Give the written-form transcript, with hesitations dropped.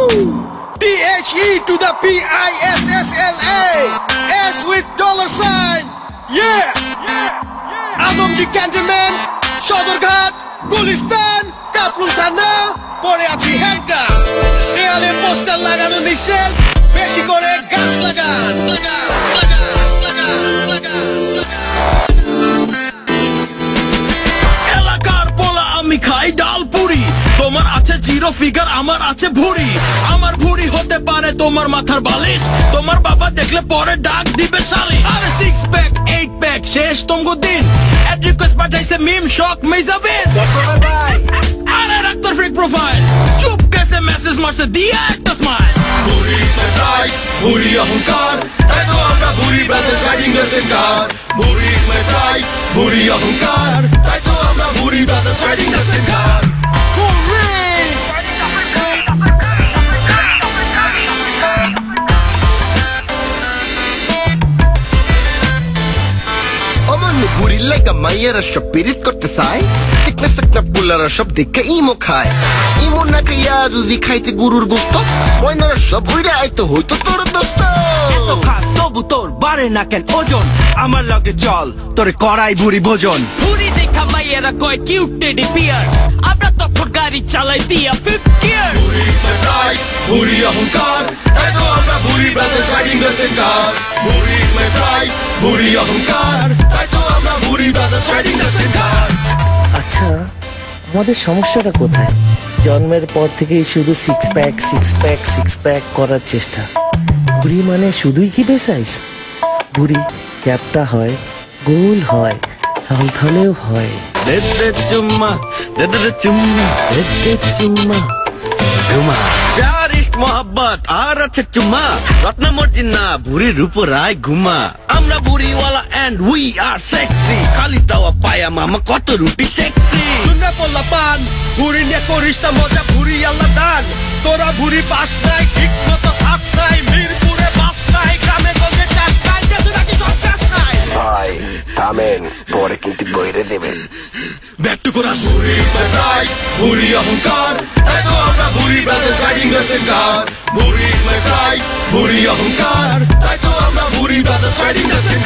THE to the PISSLA, S with $sign. Yeah, Adamji Cantonment, Shodorghat, Gulistan, Kaprul Thana, পরে আছি handcuff. দেয়ালে poster লাগানো নিষেধ, বেশি করে গাছ লাগান। এলাকার পোলা আমি খাই ডাল পুরি, তোমার আছে জিরো ফিগার আমার আছে ভুড়ি। আমার ভুড়ি হতে পারে তোমার মাথার বালিশ, তোমার বাবা দেখলে পরে ডাক দিবে শালি। আরে 6 প্যাক 8 প্যাক শেষ তোমগো দিন, এড রিকোয়েস্ট পাঠাইছে মিম শক মেজাবেন। আরে রাখ তোর ফেক প্রোফাইল, চুপ কেসে মেসেজ মারছে দিয়া একটা স্মাইল। ভুড়ি সে টাইট, ভুড়ি অহংকার, তাই তো আমরা ভুড়ি ব্রাদার্স রাইডিং দ্য সেম কার। ভুড়ি সে টাইট, ভুড়ি অহংকার, তাই তো আমরা ভুড়ি ব্রাদার্স রাইডিং দ্য সেম কার। ভুড়ি লেগা মাইয়েরা সব পিরিত করতে চায়, সিকনা সিকনা পুলারা সব দেখে ইমো খায়। ইমো না খাইয়া যদি খাইতে গরুর গোস্ত, ময়নারা সব উইরা আইতো হইতো তোর দোস্ত। এত খাস তবু তোর বাড়ে না কেন ওজন, আমার লগে চল তোরে করাই ভুড়ি ভোজন। ভুড়ি দেখা মাইয়েরা কয় কিউট টেডি বিয়ার, আমরা তখন গাড়ি চালাই দিয়া 5th গিয়ার। ভুড়ি সে টাইট, ভুড়ি অহংকার, তাই তো আমরা ভুড়ি ব্রাদার্স রাইডিং দ্য সেম কার। ভুড়ি সে টাইট, ভুড়ি অহংকার, তাই তো আমরা ভুড়ি ব্রাদার্স রাইডিং দ্য সেম কার। আচ্ছা, আমাদের সমস্যাটা কোথায়? জন্মের পর থেকেই শুধু সিক্স প্যাক করার চেষ্টা। ভুড়ি মানে শুধুই কি বেসাইজ? ভুড়ি চ্যাপটা হয়, গোল হয়, থলথলেও হয়। দে দে চুম্মা, দে দে চুম্মা, দে দে চুম্মা, চুম্মা। প্যার ইশক মোহাব্বত আর আছে চুম্মা, রত্ন মর্জিনা ভুড়ির উপর আয় ঘুমা। আমরা ভুড়িওয়ালা এন্ড উই আর সেক্সি, খালি তাওয়া পায়া মামা কত রুটি সেক্সি। শুনে বললা পান, ভুড়ি নিয়ে করিস না মজা, ভুড়ি আল্লাহ দান। তোরা ভুড়ি পাস নাই, ঠিক মতো থাক নাই, মিরপুরে বাস নাই, গ্রামে গঞ্জে চাষ নাই, দেশে নাকি সব চাষ নাই। ভাই থামেন, পরে কিন্তু বইরে দেবেন। Back to chorus. ভুড়ি সে টাইট, ভুড়ি অহংকার, তাই তো আমরা ভুড়ি ব্রাদার্স রাইডিং দ্য সেম কার। ভুড়ি সে টাইট, ভুড়ি অহংকার, তাই তো আমরা ভুড়ি ব্রাদার্স রাইডিং দ্য সেম